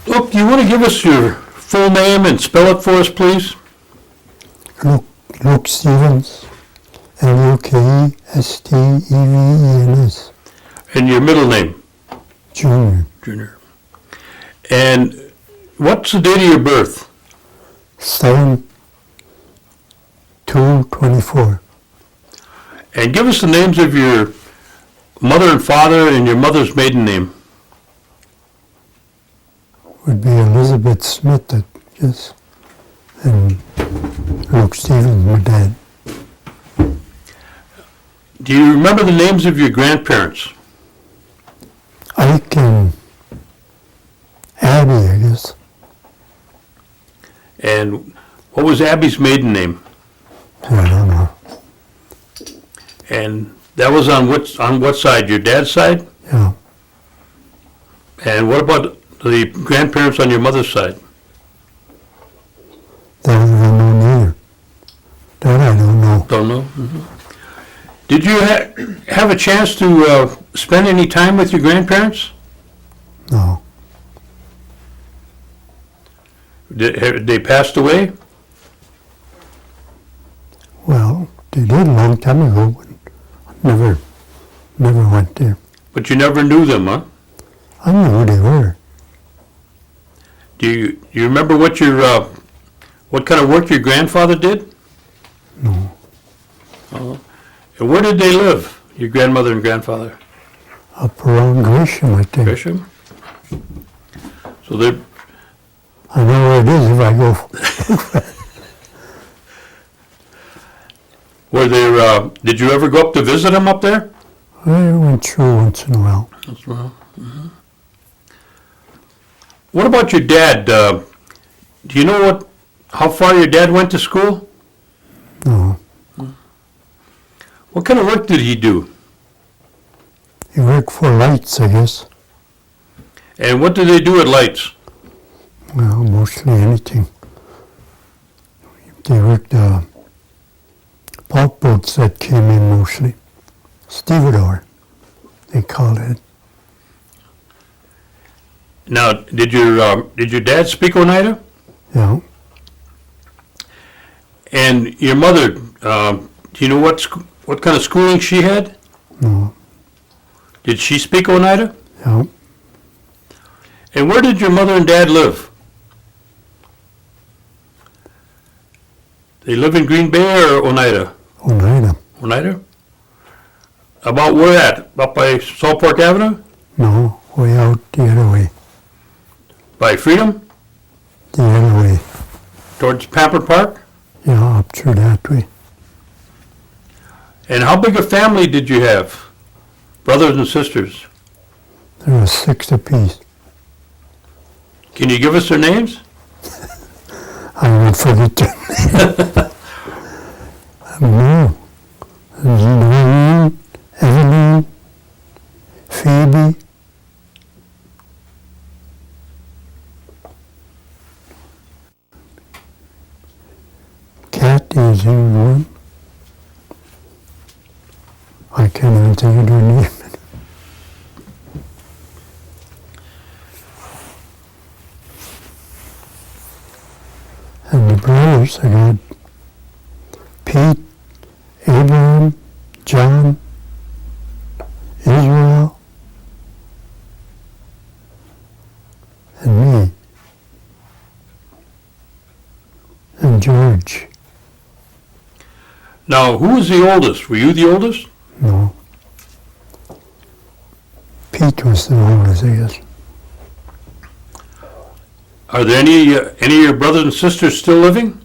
Look, do you want to give us your full name and spell it for us, please? Luke Stevens, Lukestevens. And your middle name? Junior. Junior. And what's the date of your birth? 7/2/24. And give us the names of your mother and father and your mother's maiden name. Would be Elizabeth Smith, yes, and Luke Stevens, my dad. Do you remember the names of your grandparents? Ike and Abby, I guess. And what was Abby's maiden name? I don't know. And that was on what side? Your dad's side? Yeah. And what about the grandparents on your mother's side? That I don't know neither. That I don't know. Don't know? Mm-hmm. Did you have a chance to spend any time with your grandparents? No. They passed away? Well, they did a long time ago, but never went there. But you never knew them, huh? I knew who they were. Do you remember what kind of work your grandfather did? No. And where did they live, your grandmother and grandfather? Up around Gresham, I think. Gresham? So they. I know where it is if I go. Were there? Did you ever go up to visit them up there? I went through once in a while. That's well. Mm-hmm. What about your dad? Do you know how far your dad went to school? No. What kind of work did he do? He worked for Lights, I guess. And what did they do at Lights? Well, mostly anything. They worked pulp boats that came in mostly. Stevedore, they called it. Now, did your dad speak Oneida? Yeah. And your mother, do you know what kind of schooling she had? No. Did she speak Oneida? Yeah. And where did your mother and dad live? They live in Green Bay or Oneida? Oneida. Oneida? About where at? Up by Salt Fork Avenue? No, way out the other way. By Freedom? The other way. Towards Pampered Park? Yeah, up through that way. And how big a family did you have? Brothers and sisters? There was 6 apiece. Can you give us their names? I won't forget their name. No. Noreen, Evelyn, Phoebe. Cat is in one. I can't even think of her name. And the brothers, I got Pete, Abraham, John, Israel, and me, and George. Now, who was the oldest? Were you the oldest? No. Pete was the oldest, I guess. Are there any of your brothers and sisters still living?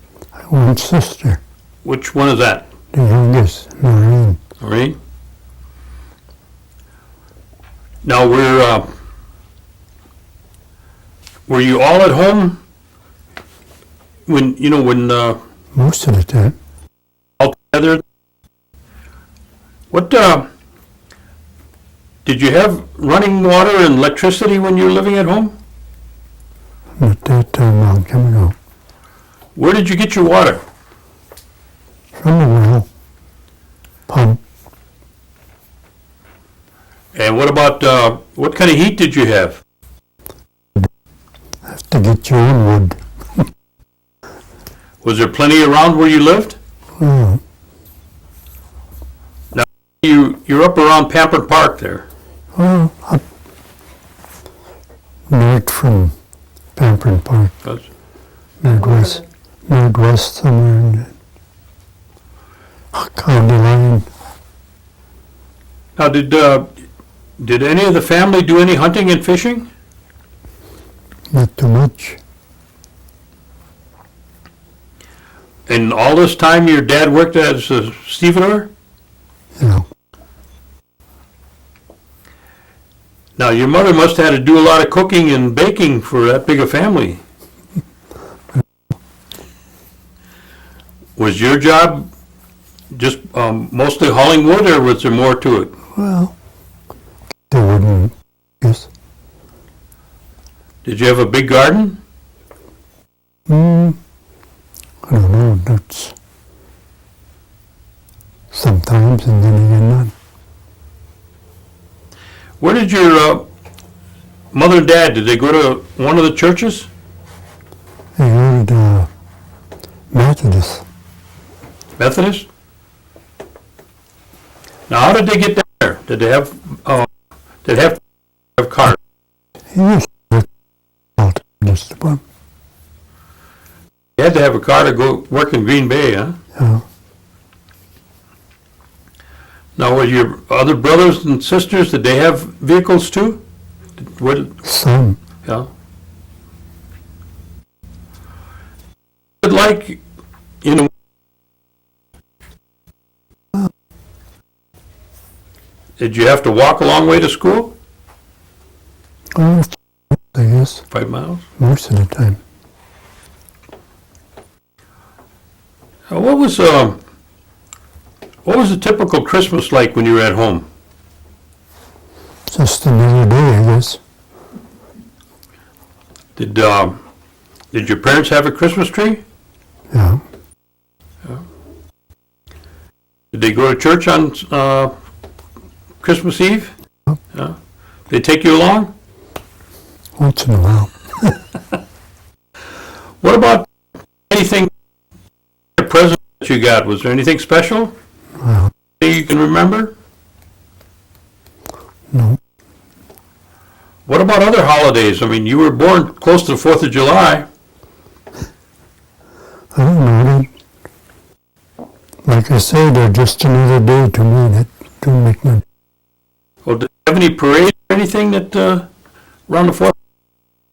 One sister, Which one is that? the youngest, Noreen. Maureen? Now, were you all at home when Most of the time. all together? What did you have running water and electricity when you were living at home? At that time, a long time ago. Where did you get your water? From the well, pump. And And what about, what kind of heat did you have? Have to get your own wood. Was there plenty around where you lived? Oh, You're up around Pampered Park there. well, up north from Pampered Park, northwest somewhere in the county line. Now, did any of the family do any hunting and fishing? Not too much. And all this time your dad worked as a stevedore? You know, Now, your mother must have had to do a lot of cooking and baking for that big a family. Was your job just mostly hauling wood, or was there more to it? well, they wouldn't, yes. Did you have a big garden? I don't know, that's sometimes and then again not. Where did your mother and dad, did they go to one of the churches? They go to the Methodist. Methodist? Now, how did they get there? Did they have cars? He used to work out just about, You had to have a car to go work in Green Bay, huh? yeah. Now, were your other brothers and sisters, did they have vehicles too? Some, Yeah. Like, you know, did you have to walk a long way to school? oh, I guess, 5 miles? most of the time. What was a typical Christmas like when you were at home? Just another day, I guess. Did your parents have a Christmas tree? Yeah. Did they go to church on Christmas Eve? Yep. Yeah. They take you along? Once in a while. What about anything, the present that you got? Was there anything special Well, that you can remember? no. What about other holidays? I mean, you were born close to the 4th of July. I don't know. Like I say, they're just another day to me. That don't make no. Well, did you have any parades or anything that around the 4th?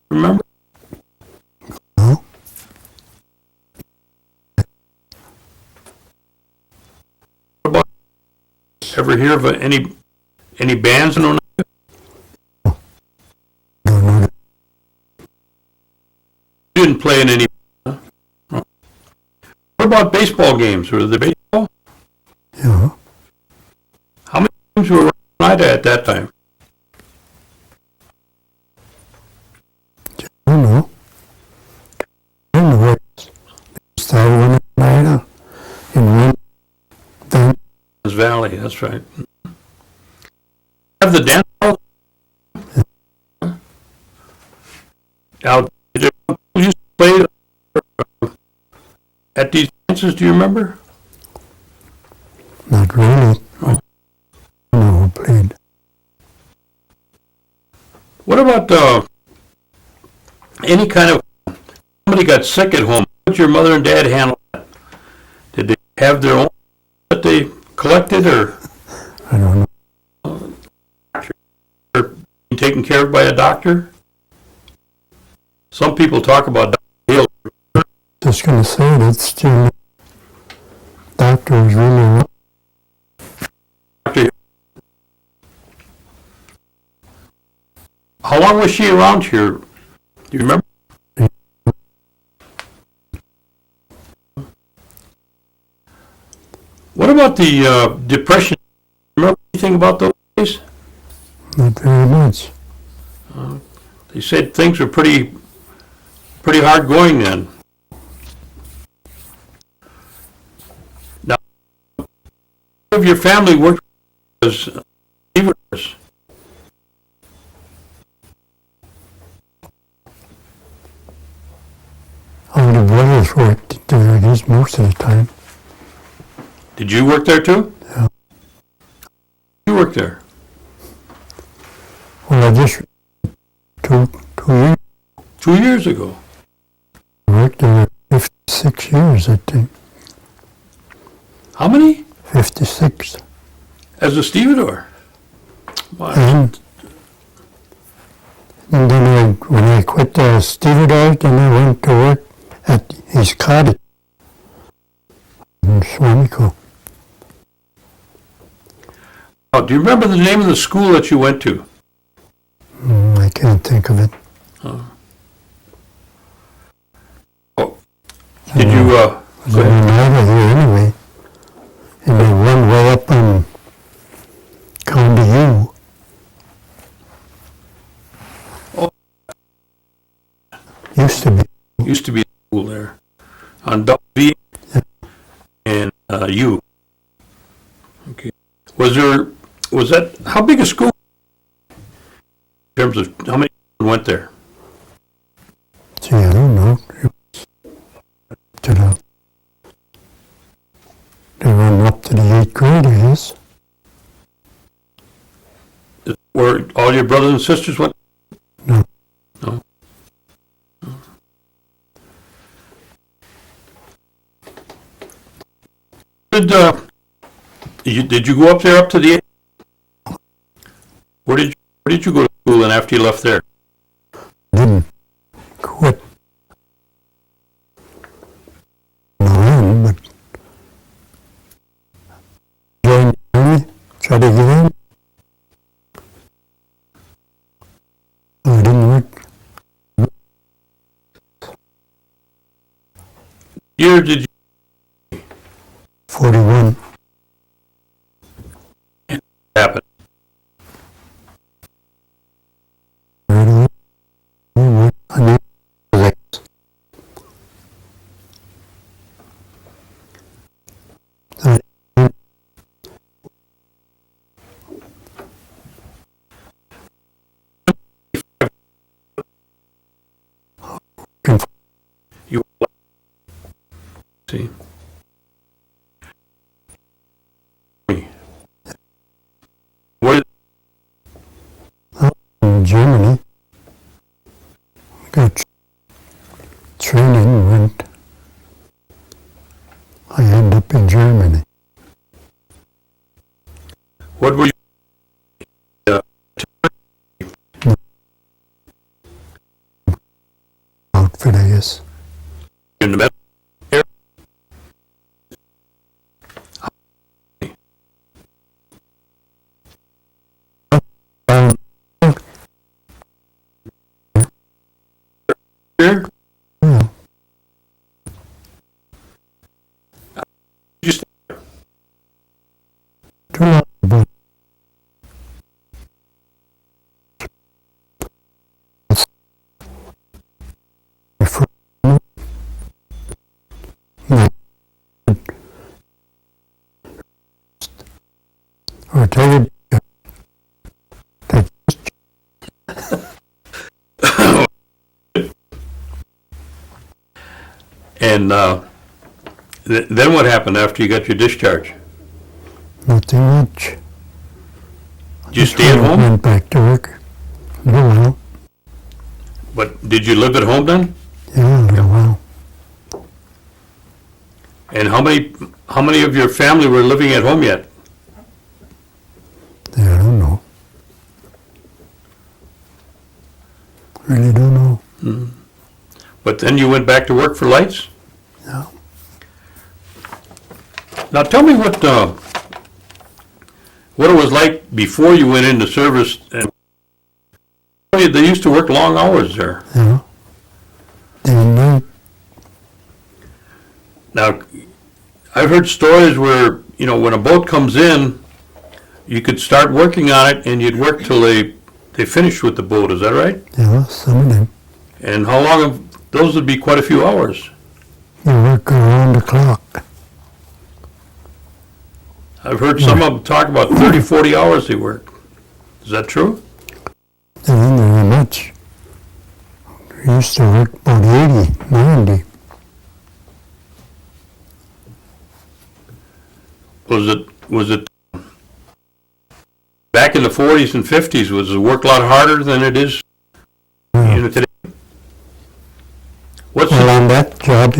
Remember? No. Ever hear of any bands in Oneida? Don't know. You didn't play in any. Huh? What about baseball games? Were there baseball? Yeah. How many teams were in Oneida at that time? I don't know. I don't know what. Just have one in Oneida and one down. Valley, that's right. Have the dance hall? Now, did you used to play at these dances, do you remember? Not really. I don't know who played. What about any kind of, somebody got sick at home, how did your mother and dad handle that? Did they have their own that they collected, or I don't know. being taken care of by a doctor? Some people talk about Dr. Hill. Just gonna say that's still. Doctor was really wrong. Dr. Hill. How long was she around here? Do you remember? What about the Depression? Remember anything about those days? Not very much. They said things were pretty hard going then. Now, of your family worked as beavers. the brothers worked there, I guess, most of the time. Did you work there too? Yeah. You worked there? Well, I just, 2 years 2 years ago. I worked there 56 years, I think. How many? 56. As a stevedore? Wow. And then when I quit the stevedore, then I went to work at his cottage in Swamico. Oh, do you remember the name of the school that you went to? I can't think of it. Oh. Did you, It was in Oneida here anyway. And then one way up on County U. Oh. Used to be. a school there on W and U. Okay. Was that, how big a school in terms of how many people went there? Gee, I don't know. They went up to the 8th grade, I guess. Where all your brothers and sisters went? No. No? Did you go up there up to the 8th? Where did you go to school and after you left there? Didn't quit. No, but joined the army, tried to get in. Oh, it didn't work. Year did you 41. happen? Right away. I knew it. You see. What? In Germany, got training, went. I ended up in Germany. What were you? Outfit, I guess. In the medical area? Here? Yeah. Just Too long, but or tell you that and then what happened after you got your discharge? nothing much. Did you stay at home? Went back to work. A little while. But did you live at home then? Yeah, a little while. And how many of your family were living at home yet? Yeah, I don't know. Really don't know. But then you went back to work for lights? Yeah. Now tell me what it was like before you went into service. And they used to work long hours there. Yeah. Day and night. Now, I've heard stories where, when a boat comes in, you could start working on it and you'd work till they finished with the boat. Is that right? Yeah, some of them. And how long? Those would be quite a few hours. You work around the clock. I've heard some of them talk about 30, 40 hours they work. Is that true? They didn't very much. We used to work about 80, 90. Was it back in the 40s and 50s? Was the work a lot harder than it is today? What's Well, on that job,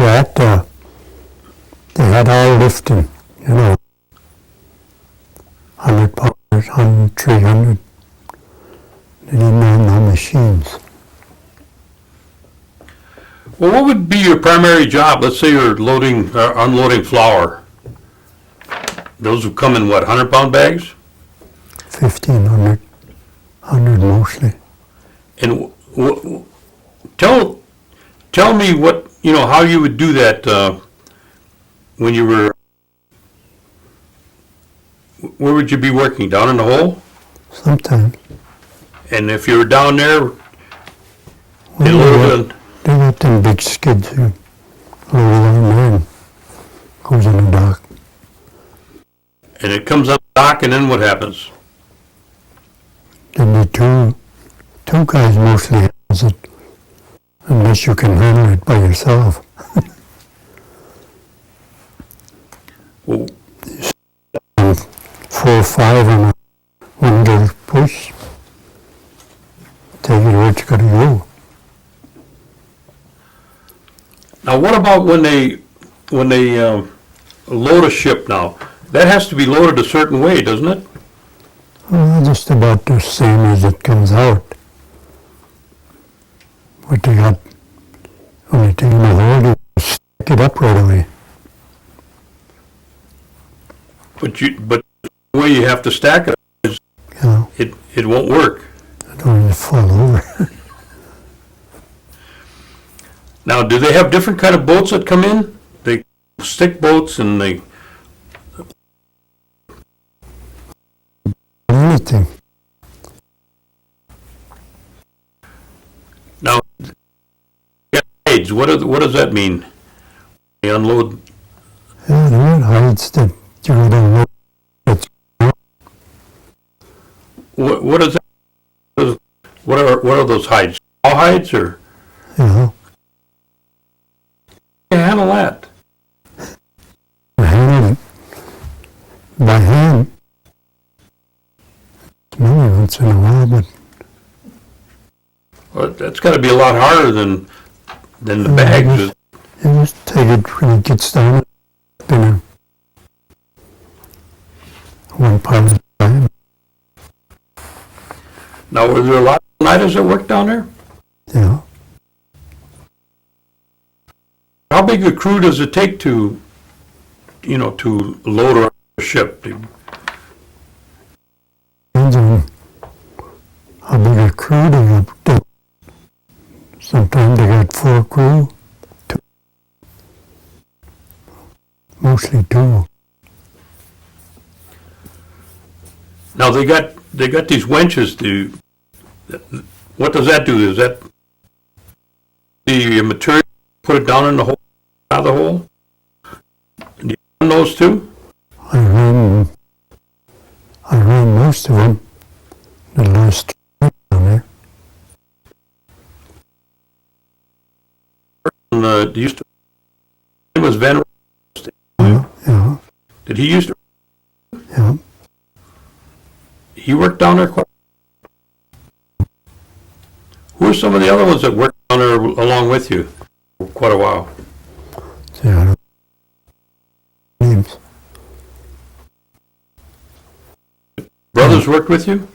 they had all lifting, 100 pounds, 100, 300. They didn't have no machines. Well, what would be your primary job? Let's say you're loading, unloading flour. Those would come in what, 100-pound bags? 1,500, 100 mostly. And tell me what, how you would do that when you were, where would you be working? Down in the hole? Sometimes. And if you were down there, they Well, loaded they got them big skids here. Load on there and goes in the dock. and it comes up the dock, and then what happens? Then the two guys mostly handles it, unless you can handle it by yourself. Well, 4 or 5 on one little push. Take it where it's got to go. now, what about when they load a ship now? That has to be loaded a certain way, doesn't it? Well, just about the same as it comes out. But they got only thing in the hole, you stack it up right away. But the way you have to stack it is it won't work. I don't want to fall over. Now, do they have different kind of boats that come in? They stick boats and they. Anything. Now, hides. What does that mean? They unload. Yeah, there are hides that you don't know. What is that? What are those hides? All hides or? How How do you handle that? handle it by hand. Maybe once in a while, but Well, that's got to be a lot harder than the bags. you just take it when it gets down in a one part at a time. Now, were there a lot of Oneidas that worked down there? Yeah. How big a crew does it take to load a ship? Depends on how big a crew they got. Sometimes they got 4 crew, 2. Mostly 2. Now they got these winches. What does that do? Is that the material? Put it down in the hole, out of the hole. Do you run those too? I ran most of them the last 2 down there. And, do you used to? It was Van. Yeah, Did he used to? yeah. He worked down there quite. Who are some of the other ones that worked down there along with you for quite a while? See, I don't know names. Brothers worked with you?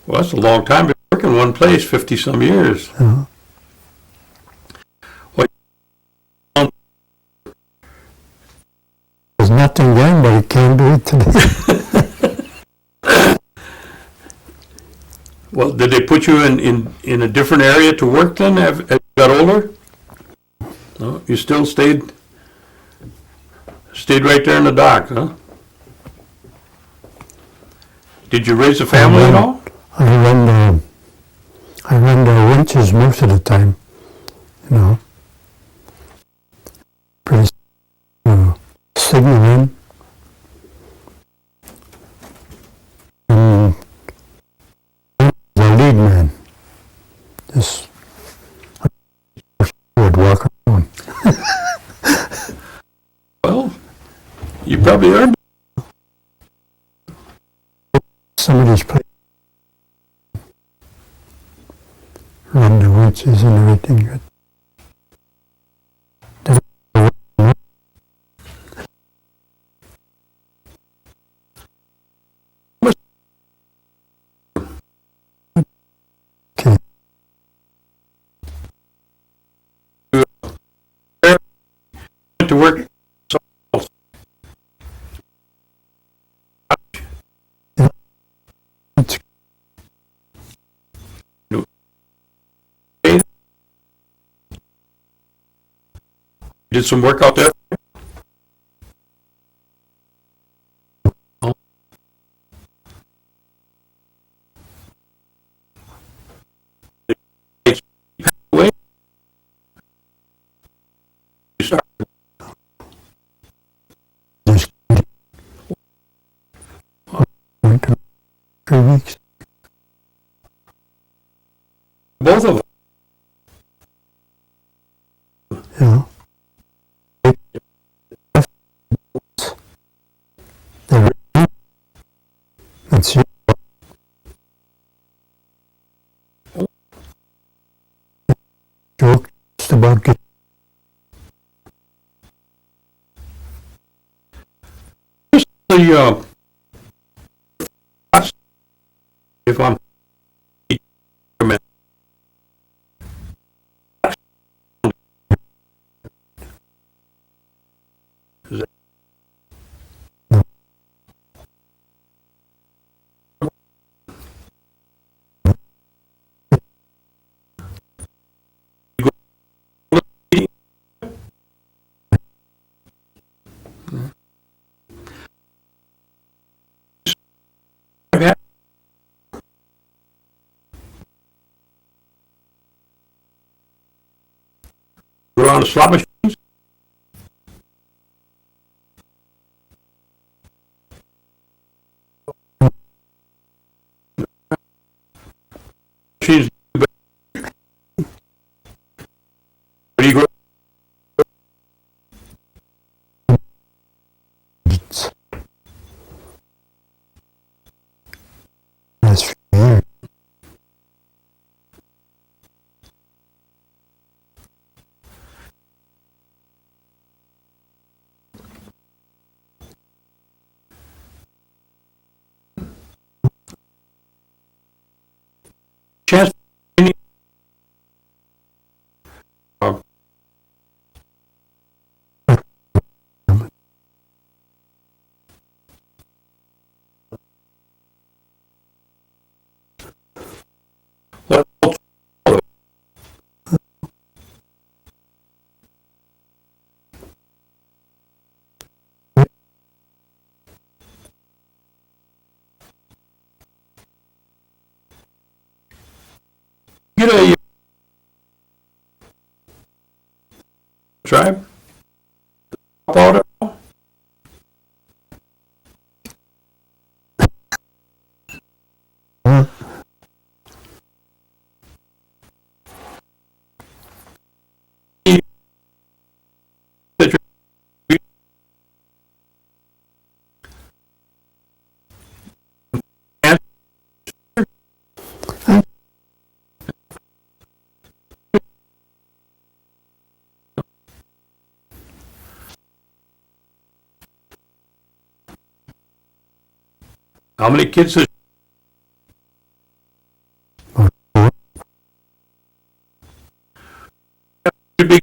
Well, that's a long time to work in one place, 50-some years. Yeah. There's nothing then, but it can't do it today. Well, did they put you in a different area to work then as you got older? No, you still stayed right there in the dock, huh? Did you raise a family at all? I run the winches most of the time, Pretty signaling. And the lead man. Just You probably earned Somebody's place. Run the witches and everything. Okay. to work. It's Did some work out there. just 3 weeks. Both of them. Yeah. That's it. Joke just about get The if I'm go on the slot machines. Machines. Where do you go? it. That's weird. Chance. Get a tribe. Powder. How many kids does big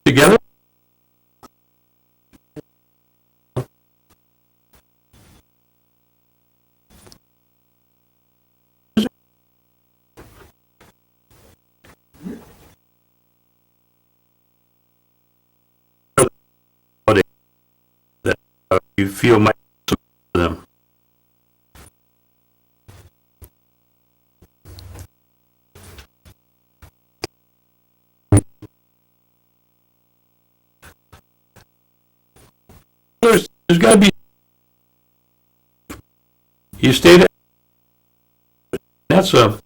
together? That you feel might support them. There's got to be. You stayed at. That's a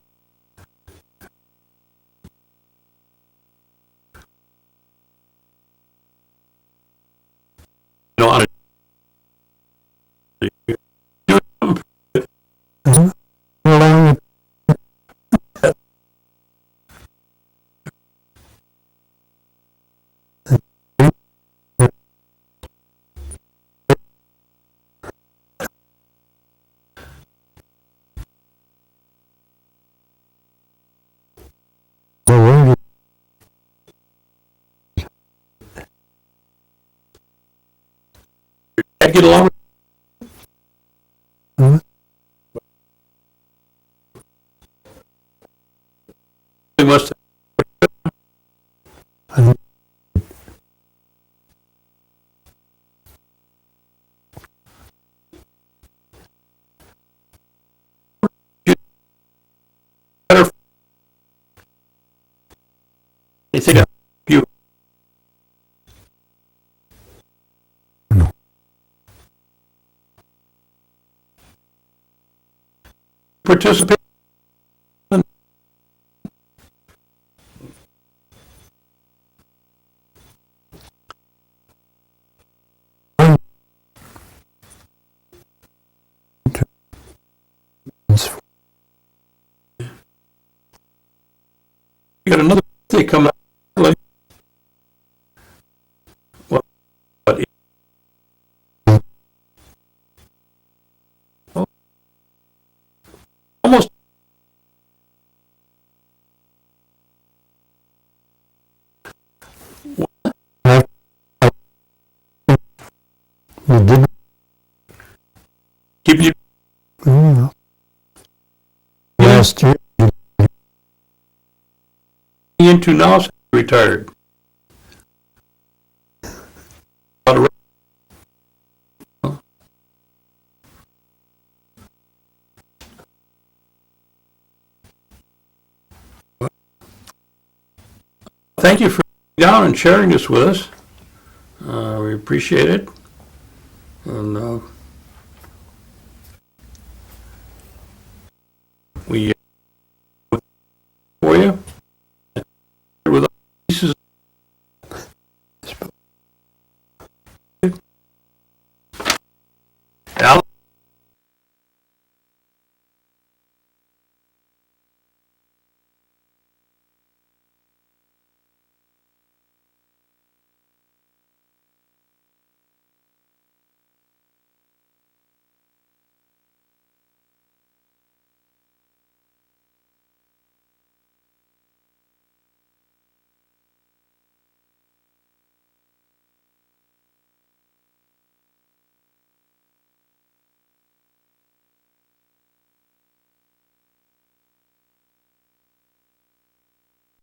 I'd get along with Hmm? you. Must I think better. They think you No. participate. You got another birthday coming up. What? Almost. we did Keep you last year. into now since you retired. Thank you for coming down and sharing this with us. We appreciate it. And